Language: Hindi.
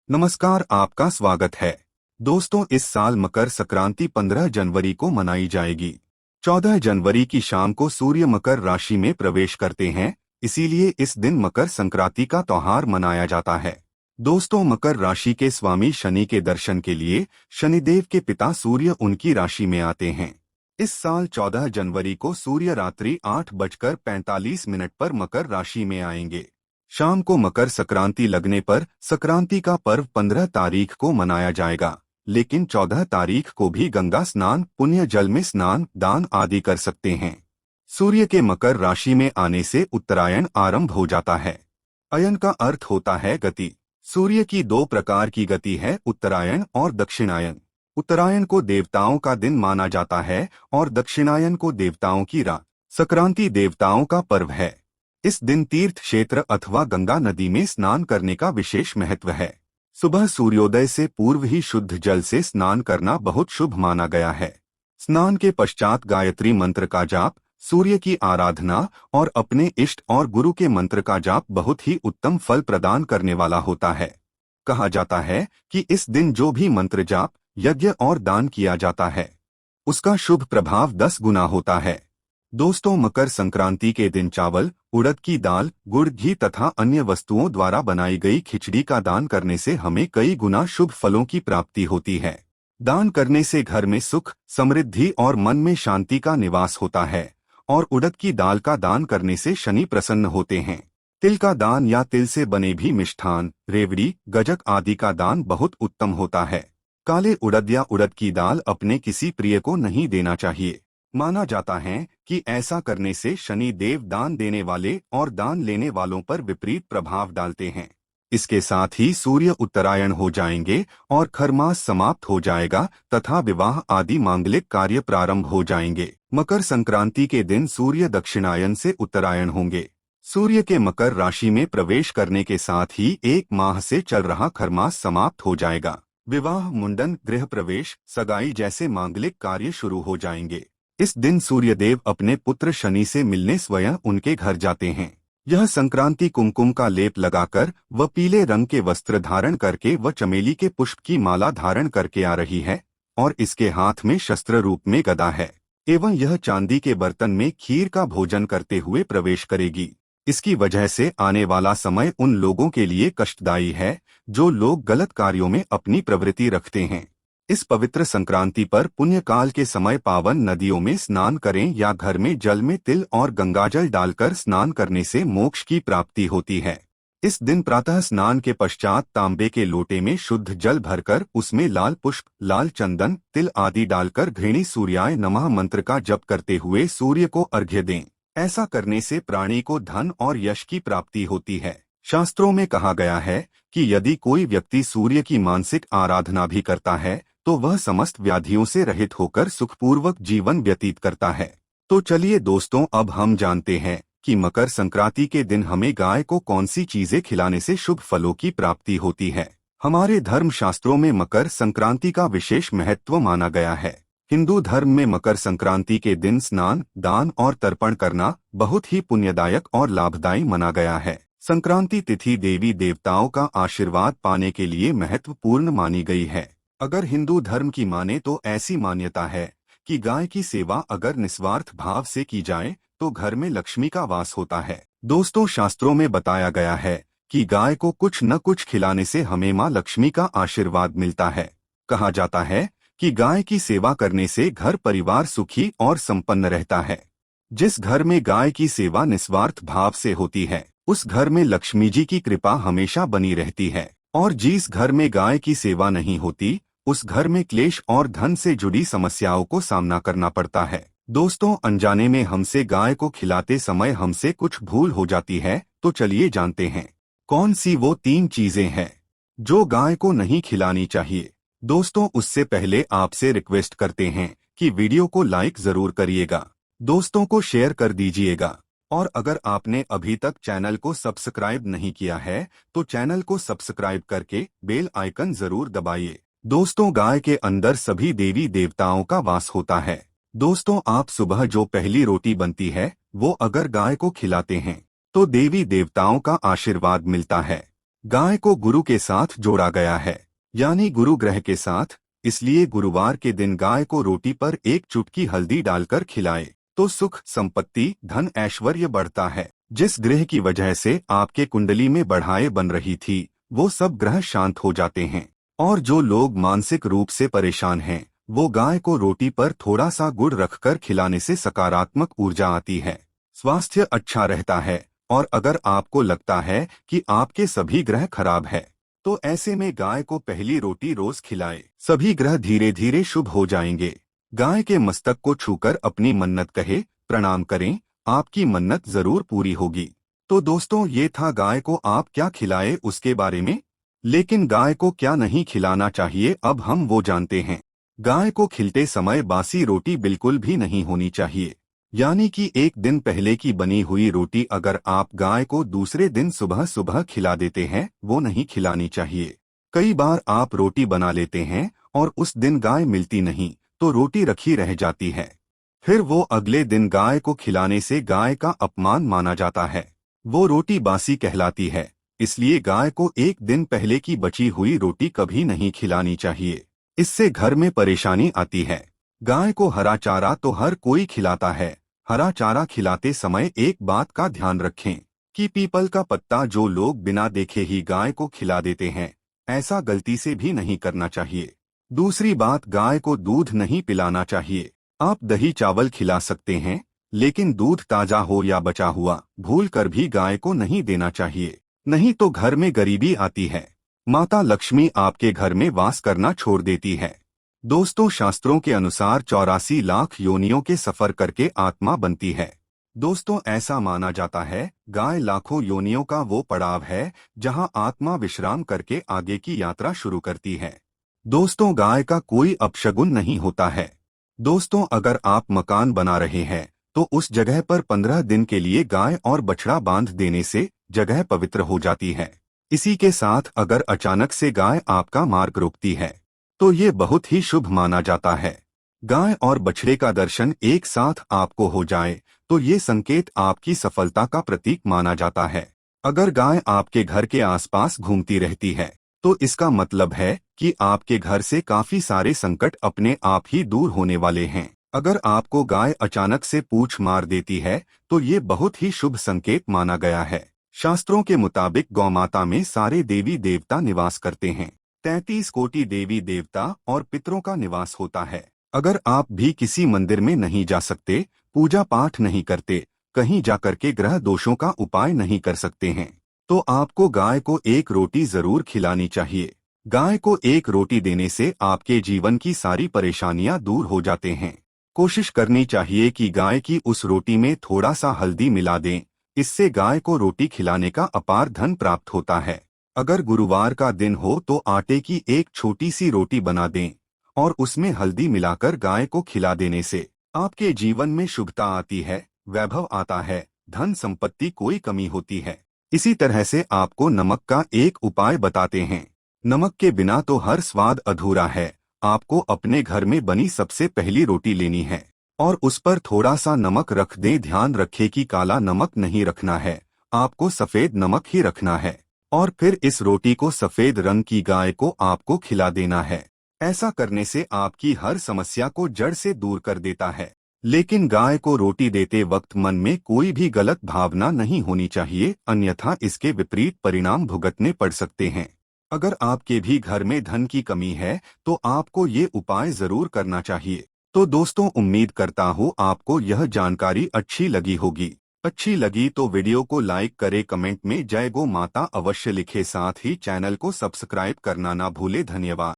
नमस्कार, आपका स्वागत है। दोस्तों, इस साल मकर संक्रांति 15 जनवरी को मनाई जाएगी। 14 जनवरी की शाम को सूर्य मकर राशि में प्रवेश करते हैं, इसीलिए इस दिन मकर संक्रांति का त्योहार मनाया जाता है। दोस्तों, मकर राशि के स्वामी शनि के दर्शन के लिए शनिदेव के पिता सूर्य उनकी राशि में आते हैं। इस साल 14 जनवरी को सूर्य रात्रि 8:45 पर मकर राशि में आएंगे। शाम को मकर संक्रांति लगने पर संक्रांति का पर्व 15 तारीख को मनाया जाएगा, लेकिन 14 तारीख को भी गंगा स्नान, पुण्य जल में स्नान, दान आदि कर सकते हैं। सूर्य के मकर राशि में आने से उत्तरायण आरंभ हो जाता है। अयन का अर्थ होता है गति। सूर्य की दो प्रकार की गति है, उत्तरायण और दक्षिणायन। उत्तरायण को देवताओं का दिन माना जाता है और दक्षिणायन को देवताओं की रात। संक्रांति देवताओं का पर्व है। इस दिन तीर्थ क्षेत्र अथवा गंगा नदी में स्नान करने का विशेष महत्व है। सुबह सूर्योदय से पूर्व ही शुद्ध जल से स्नान करना बहुत शुभ माना गया है। स्नान के पश्चात गायत्री मंत्र का जाप, सूर्य की आराधना और अपने इष्ट और गुरु के मंत्र का जाप बहुत ही उत्तम फल प्रदान करने वाला होता है। कहा जाता है कि इस दिन जो भी मंत्र जाप, यज्ञ और दान किया जाता है, उसका शुभ प्रभाव 10 गुना होता है। दोस्तों, मकर संक्रांति के दिन चावल, उड़द की दाल, गुड़, घी तथा अन्य वस्तुओं द्वारा बनाई गई खिचड़ी का दान करने से हमें कई गुना शुभ फलों की प्राप्ति होती है। दान करने से घर में सुख, समृद्धि और मन में शांति का निवास होता है और उड़द की दाल का दान करने से शनि प्रसन्न होते हैं। तिल का दान या तिल से बने भी मिष्ठान, रेवड़ी, गजक आदि का दान बहुत उत्तम होता है। काले उड़द या उड़द की दाल अपने किसी प्रिय को नहीं देना चाहिए। माना जाता है कि ऐसा करने से शनि देव दान देने वाले और दान लेने वालों पर विपरीत प्रभाव डालते हैं। इसके साथ ही सूर्य उत्तरायण हो जाएंगे और खरमास समाप्त हो जाएगा तथा विवाह आदि मांगलिक कार्य प्रारंभ हो जाएंगे। मकर संक्रांति के दिन सूर्य दक्षिणायन से उत्तरायण होंगे। सूर्य के मकर राशि में प्रवेश करने के साथ ही एक माह से चल रहा खरमास समाप्त हो जाएगा। विवाह, मुंडन, गृह प्रवेश, सगाई जैसे मांगलिक कार्य शुरू हो जाएंगे। इस दिन सूर्यदेव अपने पुत्र शनि से मिलने स्वयं उनके घर जाते हैं। यह संक्रांति कुमकुम का लेप लगाकर व पीले रंग के वस्त्र धारण करके व चमेली के पुष्प की माला धारण करके आ रही है और इसके हाथ में शस्त्र रूप में गदा है एवं यह चांदी के बर्तन में खीर का भोजन करते हुए प्रवेश करेगी। इसकी वजह से आने वाला समय उन लोगों के लिए कष्टदायी है जो लोग गलत कार्यों में अपनी प्रवृत्ति रखते हैं। इस पवित्र संक्रांति पर पुण्य काल के समय पावन नदियों में स्नान करें या घर में जल में तिल और गंगाजल डालकर स्नान करने से मोक्ष की प्राप्ति होती है। इस दिन प्रातः स्नान के पश्चात तांबे के लोटे में शुद्ध जल भरकर उसमें लाल पुष्प, लाल चंदन, तिल आदि डालकर घृणी सूर्याय नमः मंत्र का जप करते हुए सूर्य को अर्घ्य दें। ऐसा करने से प्राणी को धन और यश की प्राप्ति होती है। शास्त्रों में कहा गया है कि यदि कोई व्यक्ति सूर्य की मानसिक आराधना भी करता है तो वह समस्त व्याधियों से रहित होकर सुखपूर्वक जीवन व्यतीत करता है। तो चलिए दोस्तों, अब हम जानते हैं कि मकर संक्रांति के दिन हमें गाय को कौन सी चीजें खिलाने से शुभ फलों की प्राप्ति होती है। हमारे धर्म शास्त्रों में मकर संक्रांति का विशेष महत्व माना गया है। हिंदू धर्म में मकर संक्रांति के दिन स्नान, दान और तर्पण करना बहुत ही पुण्यदायक और लाभदायी माना गया है। संक्रांति तिथि देवी देवताओं का आशीर्वाद पाने के लिए महत्वपूर्ण मानी गई है। अगर हिंदू धर्म की माने तो ऐसी मान्यता है कि गाय की सेवा अगर निस्वार्थ भाव से की जाए तो घर में लक्ष्मी का वास होता है। दोस्तों, शास्त्रों में बताया गया है कि गाय को कुछ न कुछ खिलाने से हमें मां लक्ष्मी का आशीर्वाद मिलता है। कहा जाता है कि गाय की सेवा करने से घर परिवार सुखी और संपन्न रहता है। जिस घर में गाय की सेवा निस्वार्थ भाव से होती है उस घर में लक्ष्मी जी की कृपा हमेशा बनी रहती है और जिस घर में गाय की सेवा नहीं होती उस घर में क्लेश और धन से जुड़ी समस्याओं को सामना करना पड़ता है। दोस्तों, अनजाने में हमसे गाय को खिलाते समय हमसे कुछ भूल हो जाती है, तो चलिए जानते हैं कौन सी वो 3 चीजें हैं जो गाय को नहीं खिलानी चाहिए। दोस्तों, उससे पहले आपसे रिक्वेस्ट करते हैं कि वीडियो को लाइक जरूर करिएगा, दोस्तों को शेयर कर दीजिएगा और अगर आपने अभी तक चैनल को सब्सक्राइब नहीं किया है तो चैनल को सब्सक्राइब करके बेल आइकन जरूर दबाइए। दोस्तों, गाय के अंदर सभी देवी देवताओं का वास होता है। दोस्तों, आप सुबह जो पहली रोटी बनती है वो अगर गाय को खिलाते हैं तो देवी देवताओं का आशीर्वाद मिलता है। गाय को गुरु के साथ जोड़ा गया है, यानी गुरु ग्रह के साथ। इसलिए गुरुवार के दिन गाय को रोटी पर एक चुटकी हल्दी डालकर खिलाए तो सुख, संपत्ति, धन, ऐश्वर्य बढ़ता है। जिस ग्रह की वजह से आपके कुंडली में बढ़ाएं बन रही थी, वो सब ग्रह शांत हो जाते हैं। और जो लोग मानसिक रूप से परेशान हैं, वो गाय को रोटी पर थोड़ा सा गुड़ रखकर खिलाने से सकारात्मक ऊर्जा आती है, स्वास्थ्य अच्छा रहता है। और अगर आपको लगता है कि आपके सभी ग्रह खराब है, तो ऐसे में गाय को पहली रोटी रोज खिलाए, सभी ग्रह धीरे धीरे शुभ हो जाएंगे। गाय के मस्तक को छूकर अपनी मन्नत कहे, प्रणाम करें, आपकी मन्नत जरूर पूरी होगी। तो दोस्तों, ये था गाय को आप क्या खिलाए उसके बारे में। लेकिन गाय को क्या नहीं खिलाना चाहिए, अब हम वो जानते हैं। गाय को खिलते समय बासी रोटी बिल्कुल भी नहीं होनी चाहिए, यानी कि एक दिन पहले की बनी हुई रोटी अगर आप गाय को दूसरे दिन सुबह सुबह खिला देते हैं, वो नहीं खिलानी चाहिए। कई बार आप रोटी बना लेते हैं और उस दिन गाय मिलती नहीं, तो रोटी रखी रह जाती है। फिर वो अगले दिन गाय को खिलाने से गाय का अपमान माना जाता है, वो रोटी बासी कहलाती है। इसलिए गाय को एक दिन पहले की बची हुई रोटी कभी नहीं खिलानी चाहिए, इससे घर में परेशानी आती है। गाय को हरा चारा तो हर कोई खिलाता है। हरा चारा खिलाते समय एक बात का ध्यान रखें कि पीपल का पत्ता जो लोग बिना देखे ही गाय को खिला देते हैं, ऐसा गलती से भी नहीं करना चाहिए। दूसरी बात, गाय को दूध नहीं पिलाना चाहिए। आप दही चावल खिला सकते हैं, लेकिन दूध ताजा हो या बचा हुआ भूल कर भी गाय को नहीं देना चाहिए, नहीं तो घर में गरीबी आती है। माता लक्ष्मी आपके घर में वास करना छोड़ देती है। दोस्तों, शास्त्रों के अनुसार 84 लाख योनियों के सफर करके आत्मा बनती है। दोस्तों, ऐसा माना जाता है गाय लाखों योनियों का वो पड़ाव है जहां आत्मा विश्राम करके आगे की यात्रा शुरू करती है। दोस्तों, गाय का कोई अपशगुन नहीं होता है। दोस्तों, अगर आप मकान बना रहे हैं तो उस जगह पर 15 दिन के लिए गाय और बछड़ा बांध देने से जगह पवित्र हो जाती है। इसी के साथ अगर अचानक से गाय आपका मार्ग रोकती है, तो ये बहुत ही शुभ माना जाता है। गाय और बछड़े का दर्शन एक साथ आपको हो जाए तो ये संकेत आपकी सफलता का प्रतीक माना जाता है। अगर गाय आपके घर के आसपास घूमती रहती है, तो इसका मतलब है कि आपके घर से काफी सारे संकट अपने आप ही दूर होने वाले हैं। अगर आपको गाय अचानक से पूंछ मार देती है, तो ये बहुत ही शुभ संकेत माना गया है। शास्त्रों के मुताबिक गौमाता में सारे देवी देवता निवास करते हैं। 33 कोटि देवी देवता और पितरों का निवास होता है। अगर आप भी किसी मंदिर में नहीं जा सकते, पूजा पाठ नहीं करते, कहीं जाकर के ग्रह दोषों का उपाय नहीं कर सकते हैं, तो आपको गाय को एक रोटी जरूर खिलानी चाहिए। गाय को एक रोटी देने से आपके जीवन की सारी परेशानियां दूर हो जाते हैं। कोशिश करनी चाहिए कि गाय की उस रोटी में थोड़ा सा हल्दी मिला दें, इससे गाय को रोटी खिलाने का अपार धन प्राप्त होता है। अगर गुरुवार का दिन हो तो आटे की एक छोटी सी रोटी बना दें और उसमें हल्दी मिलाकर गाय को खिला देने से आपके जीवन में शुभता आती है, वैभव आता है, धन संपत्ति कोई कमी होती है। इसी तरह से आपको नमक का एक उपाय बताते हैं। नमक के बिना तो हर स्वाद अधूरा है। आपको अपने घर में बनी सबसे पहली रोटी लेनी है और उस पर थोड़ा सा नमक रख दें। ध्यान रखें कि काला नमक नहीं रखना है, आपको सफेद नमक ही रखना है। और फिर इस रोटी को सफेद रंग की गाय को आपको खिला देना है। ऐसा करने से आपकी हर समस्या को जड़ से दूर कर देता है। लेकिन गाय को रोटी देते वक्त मन में कोई भी गलत भावना नहीं होनी चाहिए, अन्यथा इसके विपरीत परिणाम भुगतने पड़ सकते हैं। अगर आपके भी घर में धन की कमी है, तो आपको ये उपाय जरूर करना चाहिए। तो दोस्तों, उम्मीद करता हूँ आपको यह जानकारी अच्छी लगी होगी। अच्छी लगी तो वीडियो को लाइक करें, कमेंट में जय गौ माता अवश्य लिखे, साथ ही चैनल को सब्सक्राइब करना ना भूले। धन्यवाद।